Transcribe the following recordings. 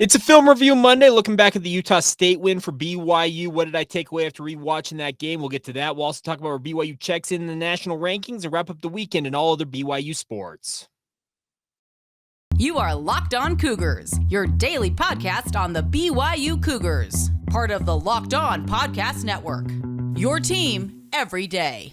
It's a film review Monday, looking back at the Utah State win for BYU. What did I take away after rewatching that game? We'll get to that. We'll also talk about where BYU checks in the national rankings and wrap up the weekend and all other BYU sports. You are Locked On Cougars, your daily podcast on the BYU Cougars, part of the Locked On Podcast Network, your team every day.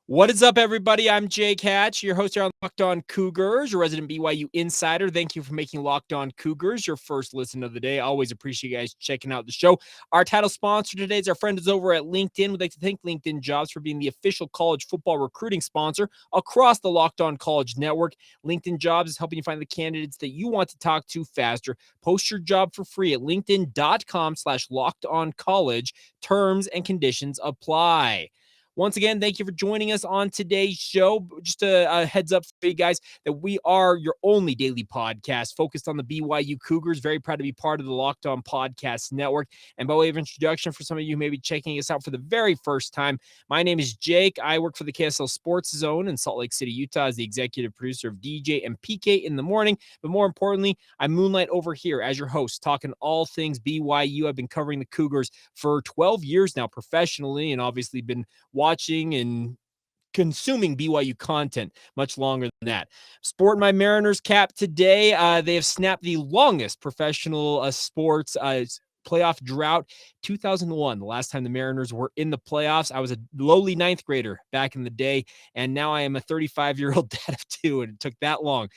What is up, everybody? I'm Jake Hatch, your host here on Locked On Cougars, your resident BYU insider. Thank you for making Locked On Cougars your first listen of the day. I always appreciate you guys checking out the show. Our title sponsor today is our friends over at LinkedIn. We'd like to thank LinkedIn Jobs for being the official college football recruiting sponsor across the Locked On College Network. LinkedIn Jobs is helping you find the candidates that you want to talk to faster. Post your job for free at linkedin.com/lockedoncollege. Terms and conditions apply. Once again, thank you for joining us on today's show. Just a heads up for you guys that we are your only daily podcast focused on the BYU Cougars. Very proud to be part of the Locked On Podcast Network. And by way of introduction, for some of you who may be checking us out for the very first time, my name is Jake. I work for the KSL Sports Zone in Salt Lake City, Utah, as the executive producer of DJ and PK in the morning. But more importantly, I moonlight over here as your host, talking all things BYU. I've been covering the Cougars for 12 years now professionally, and obviously been watching and consuming BYU content much longer than that. Sporting my Mariners cap today. They have snapped the longest professional sports playoff drought. 2001, the last time the Mariners were in the playoffs. I was a lowly ninth grader back in the day, and now I am a 35-year-old dad of two, and it took that long,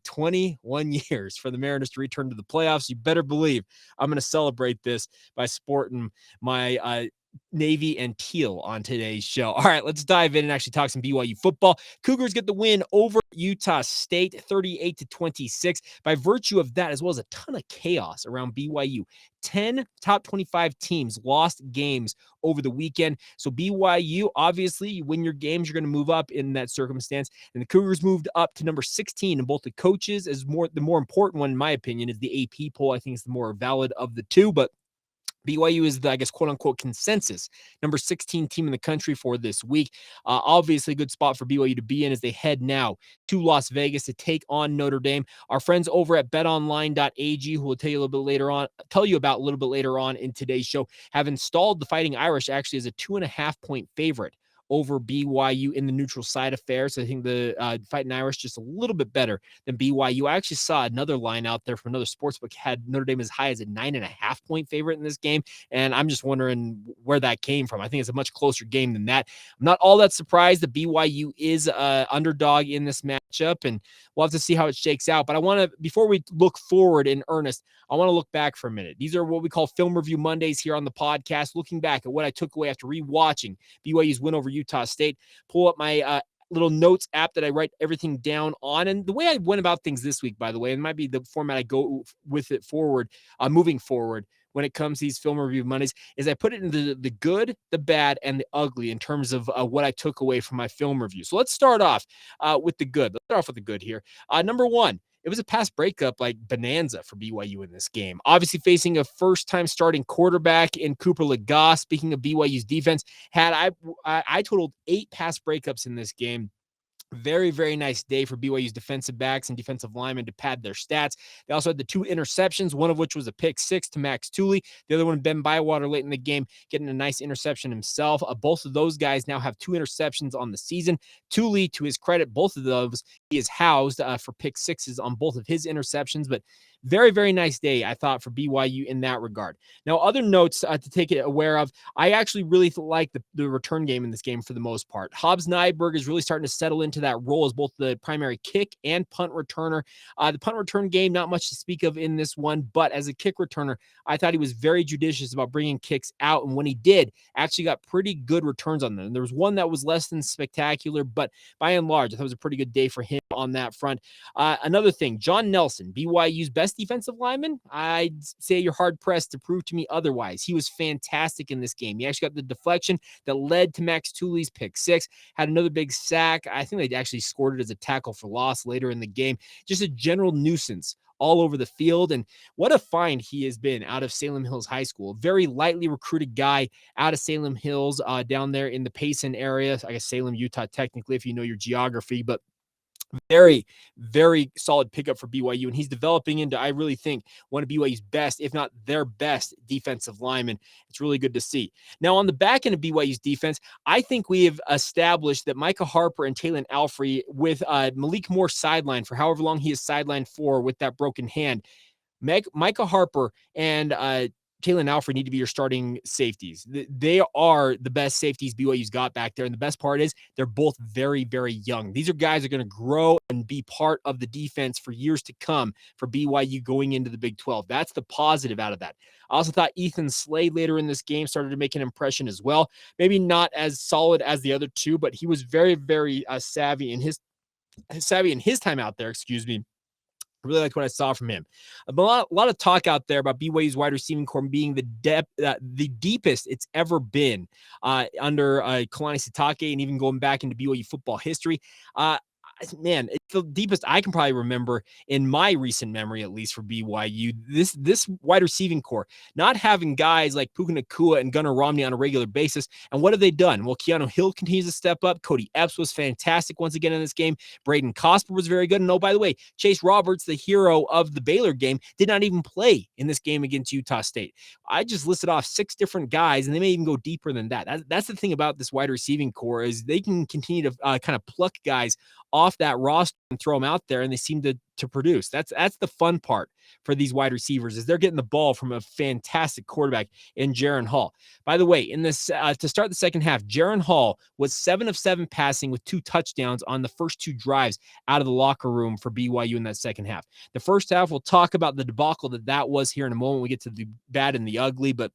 21 years for the Mariners to return to the playoffs. You better believe I'm going to celebrate this by sporting my Navy and teal on today's show. All right, let's dive in and actually talk some BYU football. Cougars get the win over Utah State, 38-26. By virtue of that, as well as a ton of chaos around BYU, 10 top 25 teams lost games over the weekend. So BYU, obviously, you win your games, you're going to move up in that circumstance. And the Cougars moved up to number 16 in both the coaches, the more important one, in my opinion, is the AP poll. I think it's the more valid of the two, but BYU is the, I guess, quote-unquote consensus number 16 team in the country for this week. Obviously, a good spot for BYU to be in as they head now to Las Vegas to take on Notre Dame. Our friends over at betonline.ag, who will tell you about a little bit later on in today's show, have installed the Fighting Irish actually as a 2.5-point favorite over BYU in the neutral side affairs. I think the Fighting Irish just a little bit better than BYU. I actually saw another line out there from another sportsbook had Notre Dame as high as a 9.5-point favorite in this game, and I'm just wondering where that came from. I think it's a much closer game than that. I'm not all that surprised that BYU is an underdog in this matchup, and we'll have to see how it shakes out. But I want to, before we look forward in earnest, I want to look back for a minute. These are what we call Film Review Mondays here on the podcast, looking back at what I took away after rewatching BYU's win over Utah State. Pull up my little notes app that I write everything down on. And the way I went about things this week, by the way, and it might be the format I go with it forward, moving forward when it comes to these Film Review Mondays, is I put it into the good, the bad, and the ugly in terms of what I took away from my film review. So let's start off with the good. Let's start off with the good here. Number one, it was a pass breakup like bonanza for BYU in this game. Obviously facing a first-time starting quarterback in Cooper Legas. Speaking of BYU's defense, I totaled 8 pass breakups in this game. Very, very nice day for BYU's defensive backs and defensive linemen to pad their stats. They also had the 2 interceptions, one of which was a pick 6 to Max Tooley. The other one, Ben Bywater, late in the game, getting a nice interception himself. Both of those guys now have 2 interceptions on the season. Tooley, to his credit, both of those, he is housed for pick 6s on both of his interceptions, but very, very nice day, I thought, for BYU in that regard. Now, other notes to take it aware of, I actually really like the return game in this game for the most part. Hobbs Nyberg is really starting to settle into that role as both the primary kick and punt returner. The punt return game, not much to speak of in this one, but as a kick returner, I thought he was very judicious about bringing kicks out, and when he did, actually got pretty good returns on them. And there was one that was less than spectacular, but by and large, I thought it was a pretty good day for him on that front. Another thing, John Nelson, BYU's best defensive lineman. I'd say you're hard pressed to prove to me otherwise. He was fantastic in this game. He actually got the deflection that led to Max Tooley's pick six, had another big sack. I think they actually scored it as a tackle for loss later in the game. Just a general nuisance all over the field. And what a find he has been out of Salem Hills High School. Very lightly recruited guy out of Salem Hills, down there in the Payson area. I guess Salem, Utah, technically, if you know your geography, but very, very solid pickup for BYU. And he's developing into, I really think, one of BYU's best, if not their best defensive lineman. It's really good to see. Now, on the back end of BYU's defense, I think we have established that Micah Harper and Taylon Alfrey, with Malik Moore sidelined for however long he is sidelined for with that broken hand, Micah Harper and Taylon Alfrey need to be your starting safeties. They are the best safeties BYU's got back there. And the best part is they're both very, very young. These are guys that are going to grow and be part of the defense for years to come for BYU going into the Big 12. That's the positive out of that. I also thought Ethan Slade later in this game started to make an impression as well. Maybe not as solid as the other two, but he was very, very savvy in his time out there, excuse me. I really liked what I saw from him. A lot of talk out there about BYU's wide receiving core being the deepest it's ever been under Kalani Sitake, and even going back into BYU football history. Man, it's the deepest I can probably remember in my recent memory, at least for BYU. This wide receiving core, not having guys like Puka Nacua and Gunnar Romney on a regular basis. And what have they done? Well, Keanu Hill continues to step up. Cody Epps was fantastic once again in this game. Braden Cosper was very good. And oh, by the way, Chase Roberts, the hero of the Baylor game, did not even play in this game against Utah State. I just listed off 6 different guys, and they may even go deeper than that. That's the thing about this wide receiving core, is they can continue to kind of pluck guys off that roster and throw them out there, and they seem to produce. That's the fun part for these wide receivers, is they're getting the ball from a fantastic quarterback in Jaron Hall. By the way, in this to start the second half, Jaron Hall was 7 of 7 passing with 2 touchdowns on the first 2 drives out of the locker room for BYU in that second half. The first half, we'll talk about the debacle that was here in a moment. We get to the bad and the ugly, but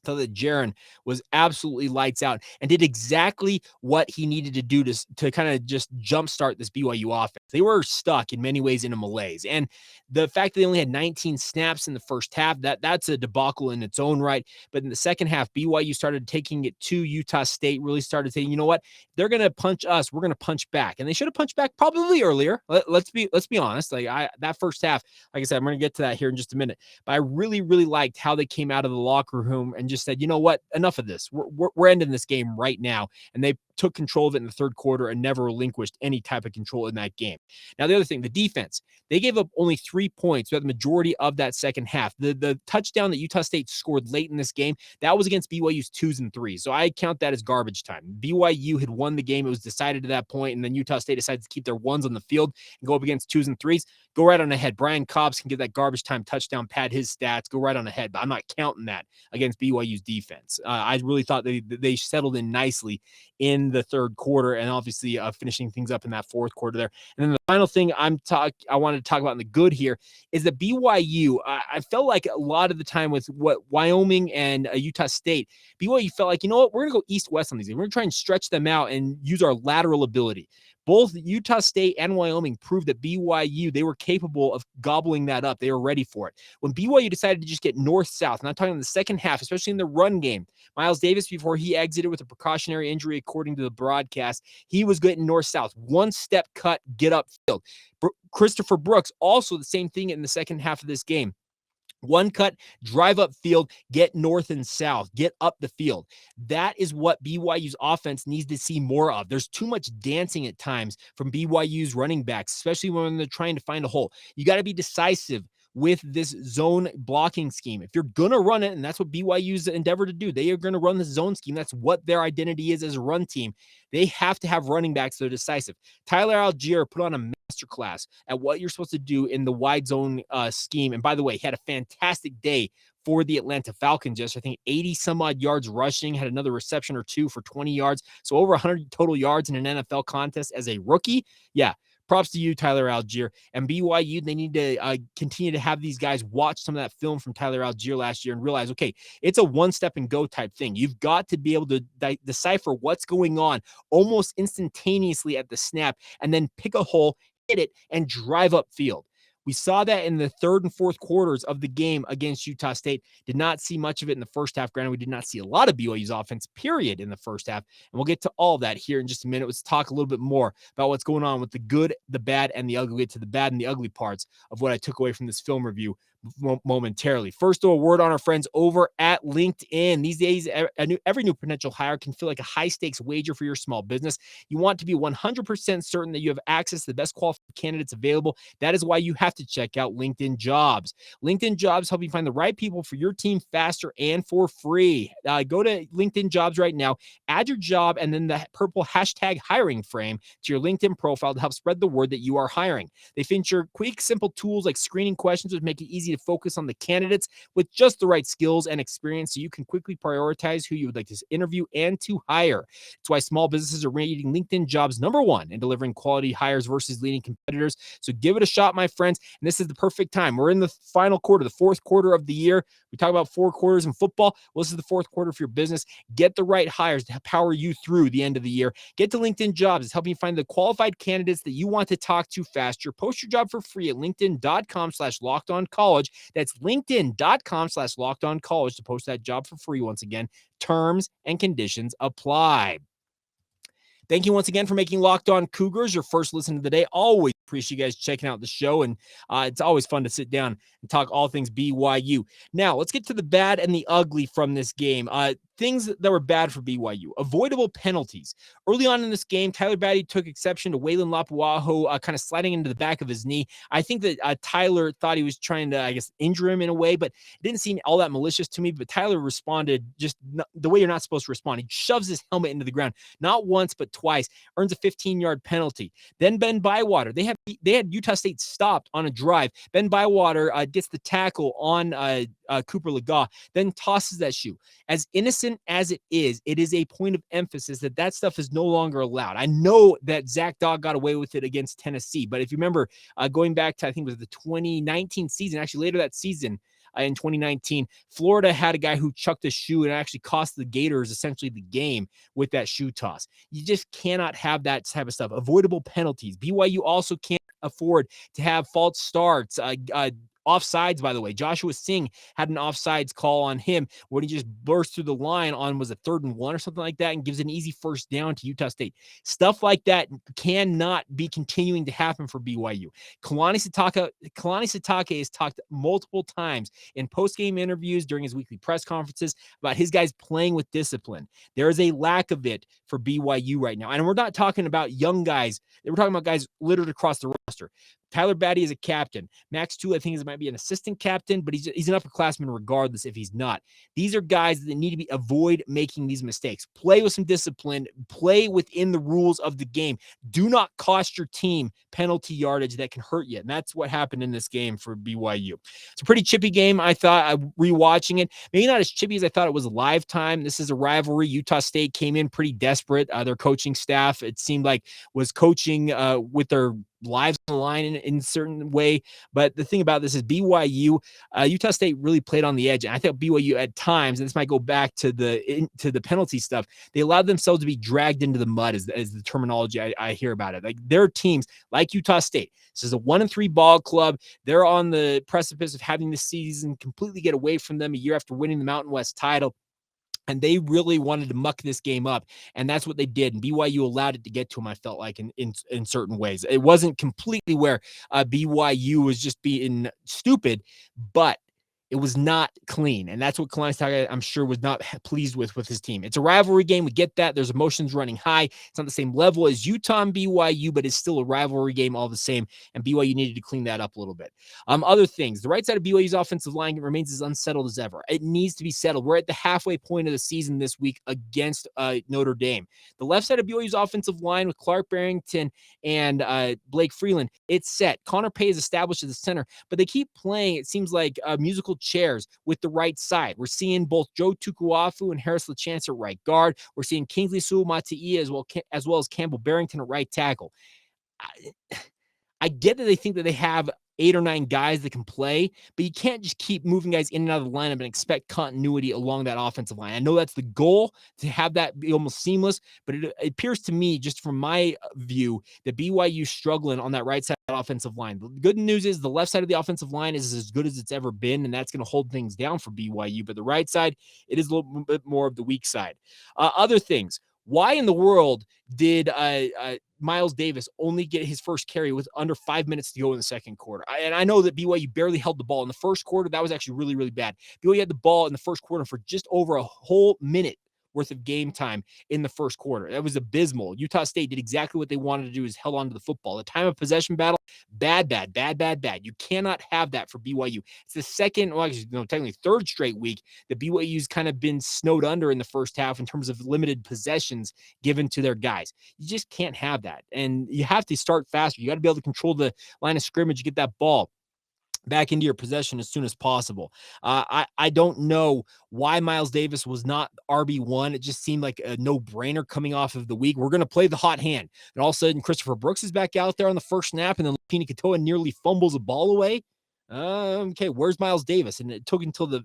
thought that Jaron was absolutely lights out and did exactly what he needed to do to kind of just jumpstart this BYU offense. They were stuck in many ways in a malaise. And the fact that they only had 19 snaps in the first half, that's a debacle in its own right. But in the second half, BYU started taking it to Utah State, really started saying, you know what, they're going to punch us, we're going to punch back. And they should have punched back probably earlier. Let's be honest. That first half, like I said, I'm going to get to that here in just a minute. But I really, really liked how they came out of the locker room and just said, you know what, enough of this. We're ending this game right now. And they took control of it in the third quarter and never relinquished any type of control in that game. Now, the other thing, the defense, they gave up only 3 points throughout the majority of that second half. The touchdown that Utah State scored late in this game, that was against BYU's 2s and 3s. So I count that as garbage time. BYU had won the game. It was decided at that point, and then Utah State decided to keep their 1s on the field and go up against 2s and 3s. Go right on ahead. Brian Cobbs can get that garbage time touchdown, pad his stats, go right on ahead. But I'm not counting that against BYU's defense. I really thought they settled in nicely in the third quarter, and obviously finishing things up in that fourth quarter there. And then the final thing I wanted to talk about in the good here is that BYU, I felt like a lot of the time with what Wyoming and Utah State, BYU felt like, you know what, we're going to go east-west on these. We're going to try and stretch them out and use our lateral ability. Both Utah State and Wyoming proved that BYU, they were capable of gobbling that up. They were ready for it. When BYU decided to just get north-south, and I'm talking in the second half, especially in the run game, Miles Davis, before he exited with a precautionary injury, according to the broadcast, he was getting north-south. 1-step cut, get upfield. Christopher Brooks, also the same thing in the second half of this game. 1 cut, drive up field, get north and south, get up the field. That is what BYU's offense needs to see more of. There's too much dancing at times from BYU's running backs, especially when they're trying to find a hole. You got to be decisive with this zone blocking scheme. If you're going to run it, and that's what BYU's endeavor to do, they are going to run the zone scheme. That's what their identity is as a run team. They have to have running backs that are decisive. Tyler Algier put on a masterclass at what you're supposed to do in the wide zone scheme. And by the way, he had a fantastic day for the Atlanta Falcons. Just, I think, 80 some odd yards rushing, had another reception or 2 for 20 yards. So over 100 total yards in an NFL contest as a rookie. Yeah. Props to you, Tyler Algier. And BYU, they need to continue to have these guys watch some of that film from Tyler Algier last year and realize, okay, it's a one-step-and-go type thing. You've got to be able to decipher what's going on almost instantaneously at the snap and then pick a hole, hit it and drive upfield. We saw that in the third and fourth quarters of the game against Utah State. Did not see much of it in the first half. Granted, we did not see a lot of BYU's offense, period, in the first half. And we'll get to all of that here in just a minute. Let's talk a little bit more about what's going on with the good, the bad, and the ugly. We'll get to the bad and the ugly parts of what I took away from this film review momentarily. First, a word on our friends over at LinkedIn. These days, every new potential hire can feel like a high-stakes wager for your small business. You want to be 100% certain that you have access to the best qualified candidates available. That is why you have to check out LinkedIn Jobs. LinkedIn Jobs help you find the right people for your team faster and for free. Go to LinkedIn Jobs right now, add your job and then the purple hashtag hiring frame to your LinkedIn profile to help spread the word that you are hiring. They feature quick, simple tools like screening questions, which make it easy to focus on the candidates with just the right skills and experience so you can quickly prioritize who you would like to interview and to hire. It's why small businesses are rating LinkedIn Jobs #1 in delivering quality hires versus leading competitors. So give it a shot, my friends. And this is the perfect time. We're in the final quarter, the fourth quarter of the year. We talk about 4 quarters in football. Well, this is the fourth quarter for your business. Get the right hires to power you through the end of the year. Get to LinkedIn Jobs. It's helping you find the qualified candidates that you want to talk to faster. Post your job for free at linkedin.com/lockedoncollege. That's linkedin.com/lockedoncollege to post that job for free. Once again, terms and conditions apply. Thank you once again for making Locked On Cougars your first listen of the day. Always appreciate you guys checking out the show, and it's always fun to sit down and talk all things BYU. Now, let's get to the bad and the ugly from this game. Things that were bad for BYU. Avoidable penalties. Early on in this game, Tyler Batty took exception to Waylon Lapuaho kind of sliding into the back of his knee. I think that Tyler thought he was trying to, injure him in a way, but it didn't seem all that malicious to me. But Tyler responded just the way you're not supposed to respond. He shoves his helmet into the ground, not once, but twice, earns a 15-yard penalty. Then Ben Bywater. They had Utah State stopped on a drive. Ben Bywater gets the tackle on Cooper Legault, then tosses that shoe. As innocent as it is a point of emphasis that stuff is no longer allowed. I know that Zach Dogg got away with it against Tennessee, but if you remember going back to, I think it was the 2019 season, actually later that season, in 2019, Florida had a guy who chucked a shoe and actually cost the Gators essentially the game with that shoe toss. You just cannot have that type of stuff. Avoidable penalties. BYU also can't afford to have false starts. Offsides, by the way. Joshua Singh had an offsides call on him when he just burst through the line on, was it 3rd and 1 or something like that, and gives an easy first down to Utah State. Stuff like that cannot be continuing to happen for BYU. Kalani Sitake has talked multiple times in post-game interviews during his weekly press conferences about his guys playing with discipline. There is a lack of it for BYU right now. And we're not talking about young guys. We're talking about guys littered across the roster. Tyler Batty is a captain. Max Toole, I think, might be an assistant captain, but he's an upperclassman regardless if he's not. These are guys that need to avoid making these mistakes. Play with some discipline. Play within the rules of the game. Do not cost your team penalty yardage that can hurt you. And that's what happened in this game for BYU. It's a pretty chippy game, I thought, rewatching it. Maybe not as chippy as I thought it was live time. This is a rivalry. Utah State came in pretty desperate. Their coaching staff, it seemed like, was coaching with their lives on the line in a certain way. But the thing about this is BYU, Utah State really played on the edge. And I think BYU at times, and this might go back to the penalty stuff, they allowed themselves to be dragged into the mud is the terminology I hear about it. Like their teams, like Utah State, this is a 1-3 ball club. They're on the precipice of having this season completely get away from them a year after winning the Mountain West title. And they really wanted to muck this game up, and that's what they did. And BYU allowed it to get to them, I felt like, in certain ways. It wasn't completely where BYU was just being stupid, but it was not clean. And that's what Kalani Sitake, I'm sure, was not pleased with his team. It's a rivalry game. We get that. There's emotions running high. It's not the same level as Utah and BYU, but it's still a rivalry game all the same. And BYU needed to clean that up a little bit. Other things. The right side of BYU's offensive line remains as unsettled as ever. It needs to be settled. We're at the halfway point of the season this week against Notre Dame. The left side of BYU's offensive line with Clark Barrington and Blake Freeland, it's set. Connor Pay is established as the center, but they keep playing, it seems like, musical chairs with the right side. We're seeing both Joe Tukuafu and Harris LaChance at right guard. We're seeing Kingsley Su'Matai as well as Campbell Barrington at right tackle. I get that they think that they have 8 or 9 guys that can play, but you can't just keep moving guys in and out of the lineup and expect continuity along that offensive line. I know that's the goal, to have that be almost seamless, but it appears to me, just from my view, that BYU struggling on that right side offensive line. The good news is the left side of the offensive line is as good as it's ever been, and that's going to hold things down for BYU. But the right side, it is a little bit more of the weak side. Other things. Why in the world did Miles Davis only get his first carry with under 5 minutes to go in the second quarter? And I know that BYU barely held the ball in the first quarter. That was actually really, really bad. BYU had the ball in the first quarter for just over a whole minute worth of game time in the first quarter. That was abysmal. Utah State did exactly what they wanted to do, is held on to the football. The time of possession battle, bad. You cannot have that for BYU. It's the second, well, actually, no, technically third straight week that BYU's kind of been snowed under in the first half in terms of limited possessions given to their guys. You just can't have that. And you have to start faster. You got to be able to control the line of scrimmage, get that ball back into your possession as soon as possible. I don't know why Miles Davis was not RB1. It just seemed like a no-brainer coming off of the week. We're going to play the hot hand. And all of a sudden, Christopher Brooks is back out there on the first snap, and then Lupini Katoa nearly fumbles a ball away. Okay, where's Miles Davis? And it took until the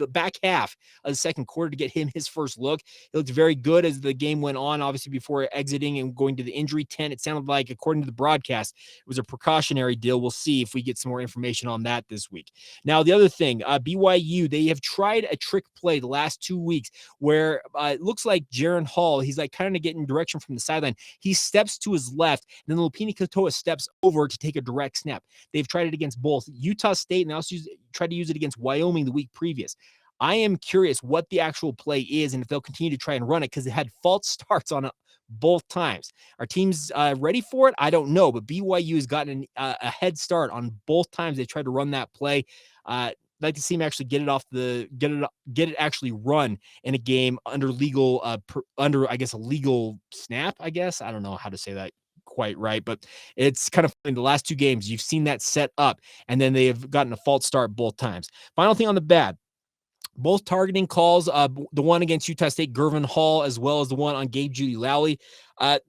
back half of the second quarter to get him his first look. It looked very good as the game went on, obviously before exiting and going to the injury tent. It sounded like, according to the broadcast, it was a precautionary deal. We'll see if we get some more information on that this week. Now, the other thing, BYU, they have tried a trick play the last 2 weeks where it looks like Jaron Hall, he's like kind of getting direction from the sideline. He steps to his left, and then Lupini Katoa steps over to take a direct snap. They've tried it against both Utah State, and they also tried to use it against Wyoming the week previous. I am curious what the actual play is and if they'll continue to try and run it, because it had false starts on it both times. Are teams ready for it? I don't know, but BYU has gotten a head start on both times they tried to run that play. I'd like to see him actually get it actually run in a game under legal, under, I guess, a legal snap, I guess. I don't know how to say that quite right, but it's kind of in the last 2 games, you've seen that set up, and then they have gotten a false start both times. Final thing on the bad, both targeting calls, the one against Utah State, Gervin Hall, as well as the one on Gabe Judy-Lally,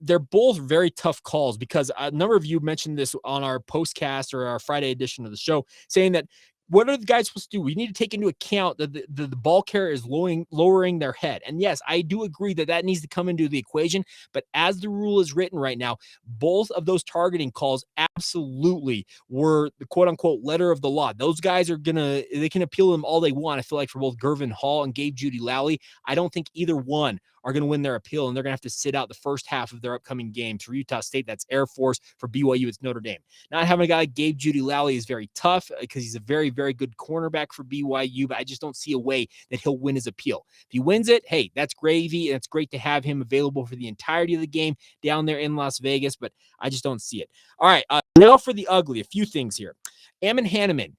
they're both very tough calls, because a number of you mentioned this on our postcast or our Friday edition of the show, saying that what are the guys supposed to do? We need to take into account that the ball carrier is lowering their head. And yes, I do agree that needs to come into the equation. But as the rule is written right now, both of those targeting calls absolutely were the quote unquote letter of the law. Those guys they can appeal them all they want. I feel like for both Gervin Hall and Gabe Judy-Lally, I don't think either one are going to win their appeal, and they're going to have to sit out the first half of their upcoming game. For Utah State, that's Air Force. For BYU, it's Notre Dame. Not having a guy like Gabe Judy-Lally is very tough, because he's a very, very good cornerback for BYU, but I just don't see a way that he'll win his appeal. If he wins it, hey, that's gravy, and it's great to have him available for the entirety of the game down there in Las Vegas, but I just don't see it. All right, now for the ugly, a few things here. Ammon Hanneman.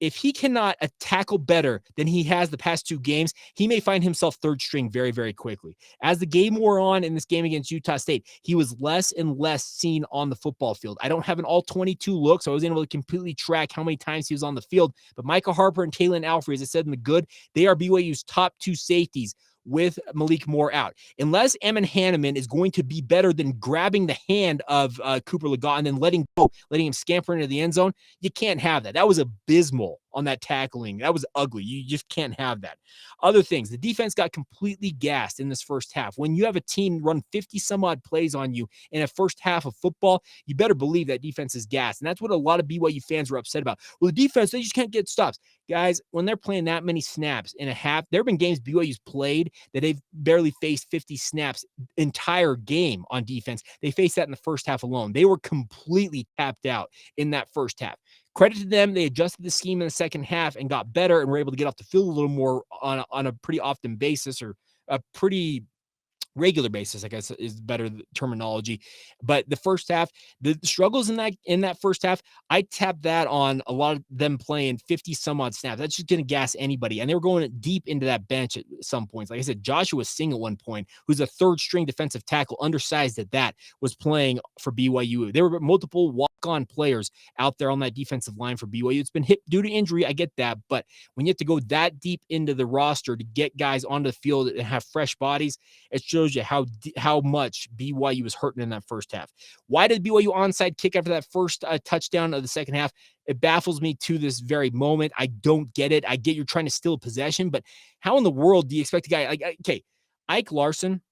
If he cannot tackle better than he has the past 2 games, he may find himself third string very, very quickly. As the game wore on in this game against Utah State, he was less and less seen on the football field. I don't have an all 22 look, so I wasn't able to completely track how many times he was on the field. But Micah Harper and Taylon Alfrey, as I said in the good, they are BYU's top 2 safeties with Malik Moore out. Unless Ammon Hanneman is going to be better than grabbing the hand of Cooper Legas and then letting him scamper into the end zone, you can't have that. That was abysmal on that tackling. That was ugly. You just can't have that. Other things, the defense got completely gassed in this first half. When you have a team run 50 some odd plays on you in a first half of football, you better believe that defense is gassed. And that's what a lot of BYU fans were upset about. Well, the defense, they just can't get stops. Guys, when they're playing that many snaps in a half, there have been games BYU's played that they've barely faced 50 snaps entire game on defense. They faced that in the first half alone. They were completely tapped out in that first half. Credit to them, they adjusted the scheme in the second half and got better and were able to get off the field a little more on a pretty often basis, or a pretty regular basis, I guess is better terminology. But the first half, the struggles in that first half, I tapped that on a lot of them playing 50 some odd snaps. That's just going to gas anybody. And they were going deep into that bench at some points. Like I said, Joshua Singh at one point, who's a third string defensive tackle, undersized at that, was playing for BYU. There were multiple walk-on players out there on that defensive line for BYU. It's been hit due to injury. I get that. But when you have to go that deep into the roster to get guys onto the field and have fresh bodies, it shows you how much BYU was hurting in that first half. Why did BYU onside kick after that first touchdown of the second half? It baffles me to this very moment. I don't get it. I get you're trying to steal possession, but how in the world do you expect a guy like, okay, Ike Larson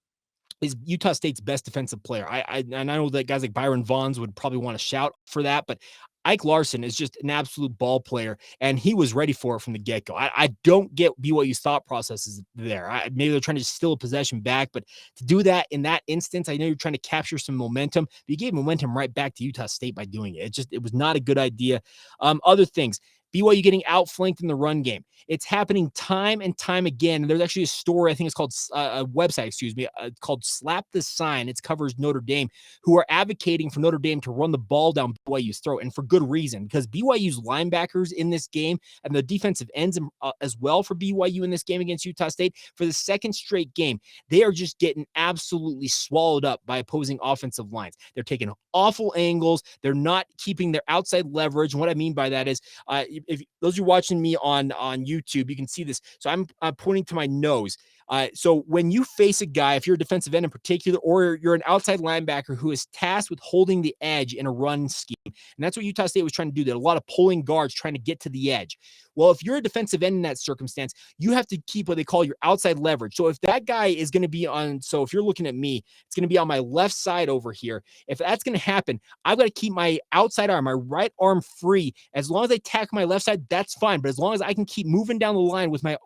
is Utah State's best defensive player. And I know that guys like Byron Vaughns would probably want to shout for that, but Ike Larson is just an absolute ball player, and he was ready for it from the get-go. I don't get BYU's thought processes there. Maybe they're trying to steal a possession back, but to do that in that instance, I know you're trying to capture some momentum, but you gave momentum right back to Utah State by doing it. It was not a good idea. Other things, BYU getting outflanked in the run game. It's happening time and time again. And there's actually a story, I think it's called a website, called Slap the Sign. It covers Notre Dame, who are advocating for Notre Dame to run the ball down BYU's throat, and for good reason, because BYU's linebackers in this game and the defensive ends as well for BYU in this game against Utah State, for the second straight game, they are just getting absolutely swallowed up by opposing offensive lines. They're taking awful angles. They're not keeping their outside leverage. And what I mean by that is, if those who are watching me on YouTube, you can see this. So I'm pointing to my nose. So when you face a guy, if you're a defensive end in particular, or you're an outside linebacker who is tasked with holding the edge in a run scheme, and that's what Utah State was trying to do. There are a lot of pulling guards trying to get to the edge. Well, if you're a defensive end in that circumstance, you have to keep what they call your outside leverage. So if that guy is going to be on, so if you're looking at me, it's going to be on my left side over here. If that's going to happen, I've got to keep my outside arm, my right arm free. As long as I tackle my left side, that's fine. But as long as I can keep moving down the line with my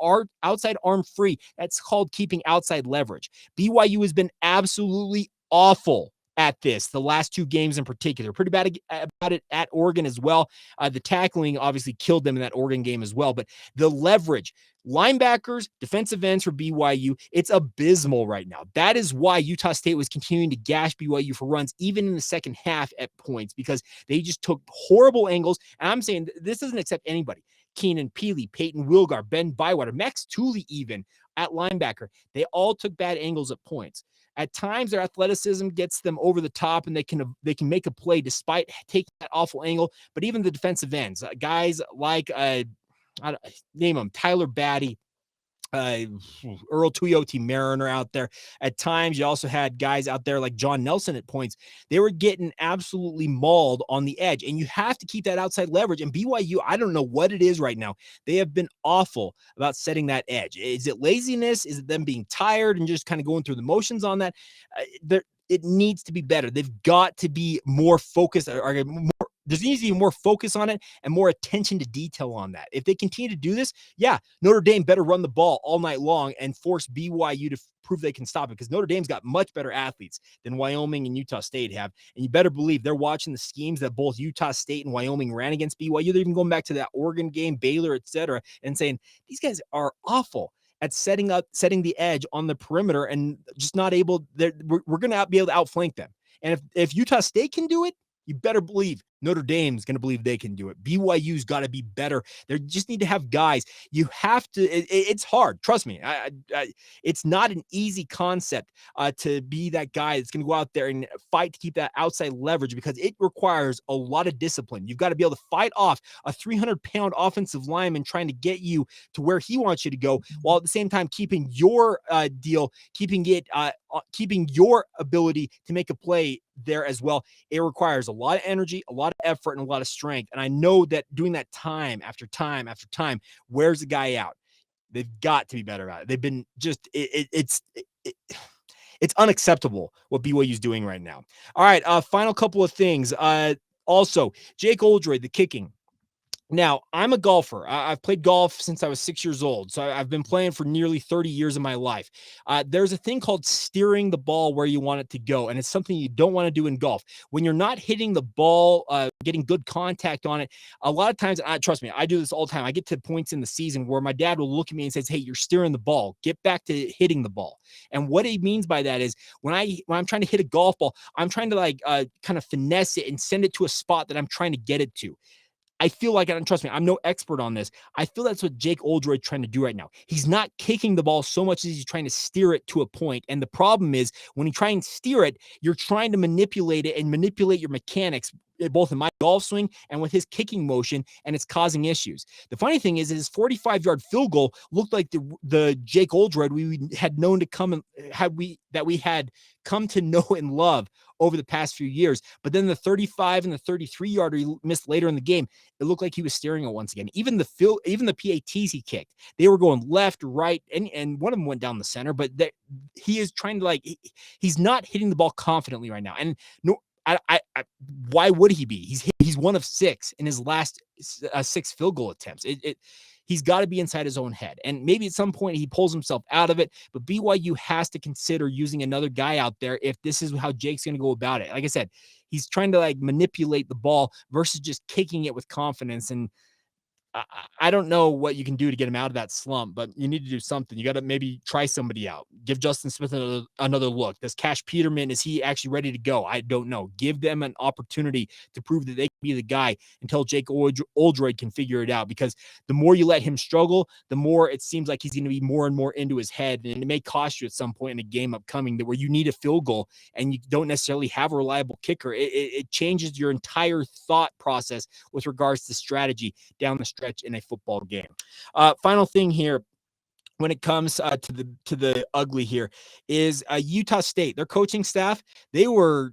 outside arm free, that's called keeping outside leverage. BYU has been absolutely awful at this the last two games in particular. Pretty bad about it at Oregon as well. The tackling obviously killed them in that Oregon game as well, but the leverage, linebackers, defensive ends for BYU, it's abysmal right now. That is why Utah State was continuing to gash BYU for runs even in the second half at points, because they just took horrible angles. And I'm saying this doesn't accept anybody. Keenan Peely, Peyton Wilgar, Ben Bywater, Max Tooley even at linebacker. They all took bad angles at points. At times, their athleticism gets them over the top, and they can make a play despite taking that awful angle. But even the defensive ends, guys like name them, Tyler Batty, Earl Tuioti Mariner out there. At times, you also had guys out there like John Nelson at points. They were getting absolutely mauled on the edge, and you have to keep that outside leverage. And BYU, I don't know what it is right now. They have been awful about setting that edge. Is it laziness? Is it them being tired and just kind of going through the motions on that? It needs to be better. They've got to be more focused, or more. There needs to be more focus on it and more attention to detail on that. If they continue to do this, yeah, Notre Dame better run the ball all night long and force BYU to prove they can stop it, because Notre Dame's got much better athletes than Wyoming and Utah State have. And you better believe they're watching the schemes that both Utah State and Wyoming ran against BYU. They're even going back to that Oregon game, Baylor, etc., and saying these guys are awful at setting the edge on the perimeter and just not able. We're going to be able to outflank them. And if Utah State can do it, you better believe Notre Dame's going to believe they can do it. BYU's got to be better. They just need to have guys. You have to. It's hard. Trust me. It's not an easy concept to be that guy that's going to go out there and fight to keep that outside leverage, because it requires a lot of discipline. You've got to be able to fight off a 300-pound offensive lineman trying to get you to where he wants you to go, while at the same time keeping your keeping your ability to make a play there as well. It requires a lot of energy, a lot of effort, and a lot of strength. And I know that doing that time after time after time wears the guy out. They've got to be better at it. They've been just it's unacceptable what BYU's doing right now. All right, final couple of things. Also, Jake Oldroyd, the kicking. Now, I'm a golfer. I've played golf since I was 6 years old, so I've been playing for nearly 30 years of my life. There's a thing called steering the ball where you want it to go, and it's something you don't want to do in golf. When you're not hitting the ball, getting good contact on it, a lot of times, trust me, I do this all the time. I get to points in the season where my dad will look at me and says, "Hey, you're steering the ball. Get back to hitting the ball." And what he means by that is when I'm trying to hit a golf ball, I'm trying to kind of finesse it and send it to a spot that I'm trying to get it to. I feel like, and trust me, I'm no expert on this, I feel that's what Jake Oldroyd's trying to do right now. He's not kicking the ball so much as he's trying to steer it to a point. And the problem is when you try and steer it, you're trying to manipulate it and manipulate your mechanics, both in my golf swing and with his kicking motion, and it's causing issues. The funny thing is his 45-yard field goal looked like the Jake Oldroyd we had known to come and we had come to know and love over the past few years. But then the 35 and the 33-yarder he missed later in the game, it looked like he was staring at once again. Even the PATs he kicked, they were going left, right, and one of them went down the center. But he is trying to he's not hitting the ball confidently right now. And no, why would he be? He's one of 6 in his last 6 field goal attempts. He's got to be inside his own head. And maybe at some point he pulls himself out of it, but BYU has to consider using another guy out there if this is how Jake's going to go about it. Like I said, he's trying to manipulate the ball versus just kicking it with confidence. And I don't know what you can do to get him out of that slump, but you need to do something. You got to maybe try somebody out. Give Justin Smith another look. Does Cash Peterman, is he actually ready to go? I don't know. Give them an opportunity to prove that they can be the guy until Jake Oldroyd can figure it out, because the more you let him struggle, the more it seems like he's going to be more and more into his head, and it may cost you at some point in a game upcoming where you need a field goal and you don't necessarily have a reliable kicker. It changes your entire thought process with regards to strategy down the stretch in a football game. Final thing here, when it comes to the ugly here, is Utah State. Their coaching staff, they were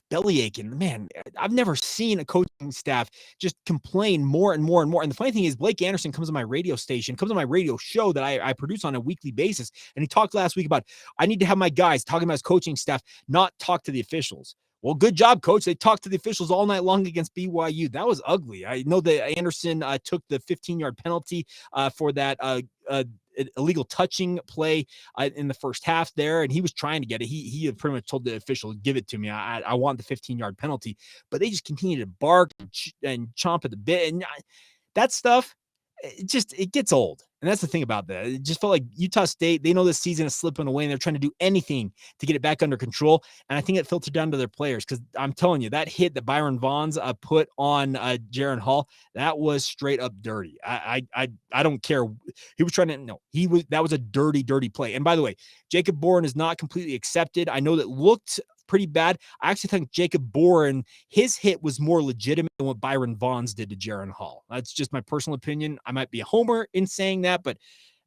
belly aching. Man, I've never seen a coaching staff just complain more and more and more. And the funny thing is, Blake Anderson comes on my radio show that I produce on a weekly basis, and he talked last week about, I need to have my guys talking about his coaching staff not talk to the officials. Well, good job, coach. They talked to the officials all night long against BYU. That was ugly. I know that Anderson took the 15-yard penalty for that illegal touching play in the first half there, and he was trying to get it. He had pretty much told the official, give it to me. I want the 15-yard penalty. But they just continue to bark and chomp at the bit. And that stuff, it gets old. And that's the thing about that. It just felt like Utah State, they know this season is slipping away and they're trying to do anything to get it back under control. And I think it filtered down to their players, because I'm telling you, that hit that Byron Vaughns put on Jaron Hall, that was straight up dirty. I don't care. He was trying to, no, that was a dirty play. And by the way, Jacob Bourne is not completely accepted. I know that looked pretty bad. I actually think Jacob Bourne, his hit was more legitimate than what Byron Vaughns did to Jaron Hall. That's just my personal opinion. I might be a homer in saying that, but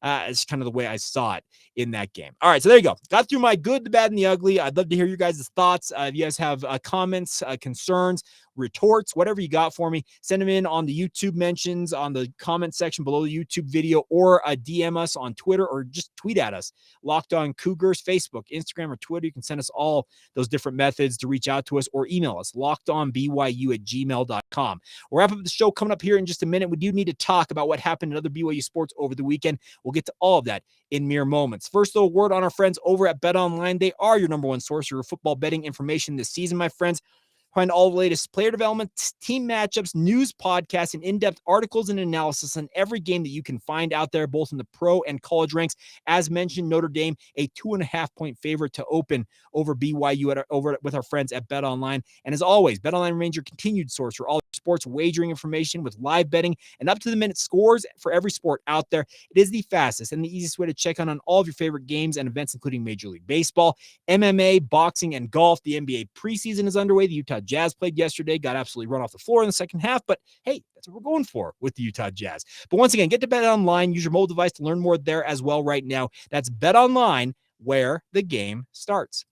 it's kind of the way I saw it in that game. All right, so there you go. Got through my good, the bad, and the ugly. I'd love to hear your guys' thoughts. If you guys have comments, concerns, retorts, whatever you got for me, send them in on the YouTube mentions, on the comment section below the YouTube video, or DM us on Twitter, or just tweet at us. Locked On Cougars, Facebook, Instagram, or Twitter. You can send us all those different methods to reach out to us, or email us, lockedonbyu@gmail.com. We'll wrap up the show coming up here in just a minute. We do need to talk about what happened in other BYU sports over the weekend. We'll get to all of that in mere moments. First, though, a word on our friends over at BetOnline. They are your number one source for your football betting information this season, my friends. Find all the latest player development, team matchups, news, podcasts, and in-depth articles and analysis on every game that you can find out there, both in the pro and college ranks. As mentioned, Notre Dame, a 2.5-point favorite to open over BYU over with our friends at BetOnline. And as always, BetOnline remains your continued source for all sports wagering information with live betting and up-to-the-minute scores for every sport out there. It is the fastest and the easiest way to check on all of your favorite games and events, including Major League Baseball, MMA, boxing, and golf. The NBA preseason is underway. The Utah Jazz played yesterday, got absolutely run off the floor in the second half, but hey, that's what we're going for with the Utah Jazz. But once again, get to BetOnline. Use your mobile device to learn more there as well right now. That's BetOnline, where the game starts.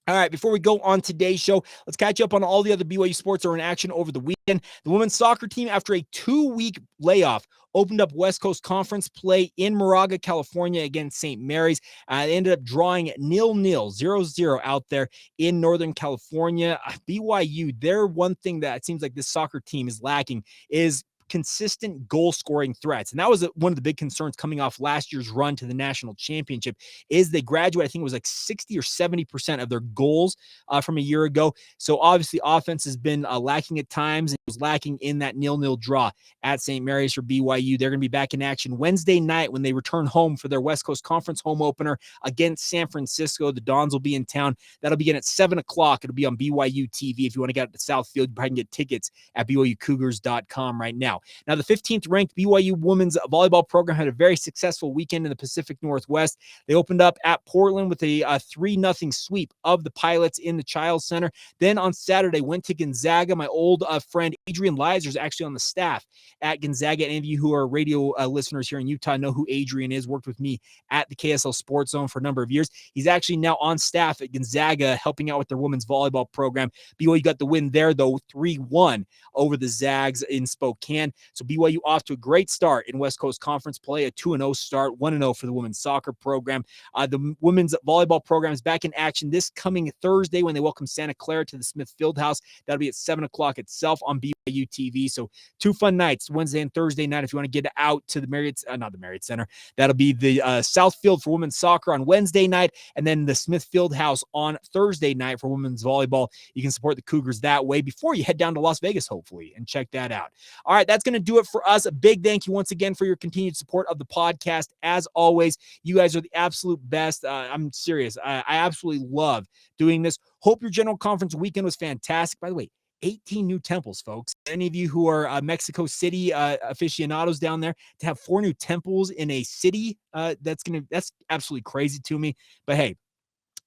All right, before we go on today's show, let's catch up on all the other BYU sports that are in action over the weekend. The women's soccer team, after a 2-week layoff, opened up West Coast Conference play in Moraga, California against St. Mary's. They ended up drawing 0-0 out there in Northern California. BYU, their one thing that it seems like this soccer team is lacking is consistent goal-scoring threats. And that was one of the big concerns coming off last year's run to the national championship, is they graduate, I think it was like 60 or 70% of their goals from a year ago. So obviously offense has been lacking at times. It was lacking in that 0-0 draw at St. Mary's for BYU. They're going to be back in action Wednesday night when they return home for their West Coast Conference home opener against San Francisco. The Dons will be in town. That'll begin at 7 o'clock. It'll be on BYU TV. If you want to get out to Southfield, you probably can get tickets at BYUCougars.com right now. now. Now, the 15th ranked BYU women's volleyball program had a very successful weekend in the Pacific Northwest. They opened up at Portland with a 3-0 sweep of the Pilots in the Chiles Center. Then on Saturday, went to Gonzaga. My old friend Adrian Lizer is actually on the staff at Gonzaga. Any of you who are radio listeners here in Utah know who Adrian is, worked with me at the KSL Sports Zone for a number of years. He's actually now on staff at Gonzaga, helping out with their women's volleyball program. BYU got the win there, though, 3-1 over the Zags in Spokane. So BYU off to a great start in West Coast Conference play, a 2-0 start, 1-0 for the women's soccer program. The women's volleyball program is back in action this coming Thursday when they welcome Santa Clara to the Smith Fieldhouse. That'll be at 7 o'clock itself on BYU TV. So 2 fun nights, Wednesday and Thursday night, if you want to get out to the Marriott, not the Marriott Center. That'll be the South Field for women's soccer on Wednesday night, and then the Smith Fieldhouse on Thursday night for women's volleyball. You can support the Cougars that way before you head down to Las Vegas, hopefully, and check that out. All right, that's going to do it for us. A big thank you once again for your continued support of the podcast. As always, you guys are the absolute best. I'm serious. I absolutely love doing this. Hope your general conference weekend was fantastic. By the way, 18 new temples, folks. Any of you who are Mexico City aficionados down there, to have 4 new temples in a city, that's absolutely crazy to me. But hey,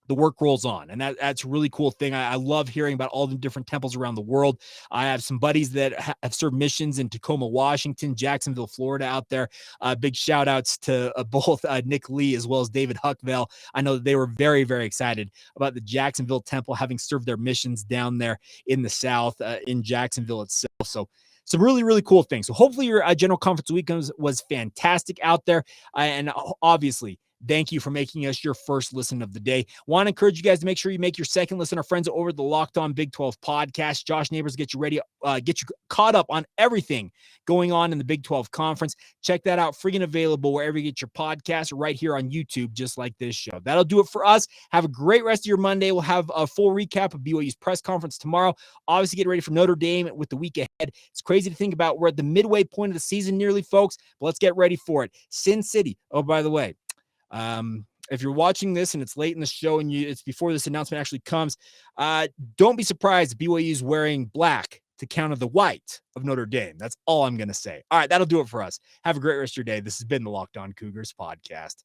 the work rolls on, and that's a really cool thing. I love hearing about all the different temples around the world. I have some buddies that have served missions in Tacoma, Washington, Jacksonville, Florida out there. Big shout outs to both Nick Lee as well as David Huckvale. I know that they were very, very excited about the Jacksonville temple, having served their missions down there in the South, in Jacksonville itself. So some really, really cool things. So hopefully your general conference weekend was fantastic out there. And obviously, thank you for making us your first listen of the day. Want to encourage you guys to make sure you make your second listen. Our friends over the Locked On Big 12 podcast. Josh Neighbors get you ready, get you caught up on everything going on in the Big 12 conference. Check that out. Free and available wherever you get your podcast, right here on YouTube, just like this show. That'll do it for us. Have a great rest of your Monday. We'll have a full recap of BYU's press conference tomorrow. Obviously, get ready for Notre Dame with the week ahead. It's crazy to think about. We're at the midway point of the season nearly, folks, but let's get ready for it. Sin City. Oh, by the way, if you're watching this and it's late in the show and it's before this announcement actually comes, don't be surprised if BYU is wearing black to counter the white of Notre Dame. That's all I'm going to say. All right, that'll do it for us. Have a great rest of your day. This has been the Locked On Cougars podcast.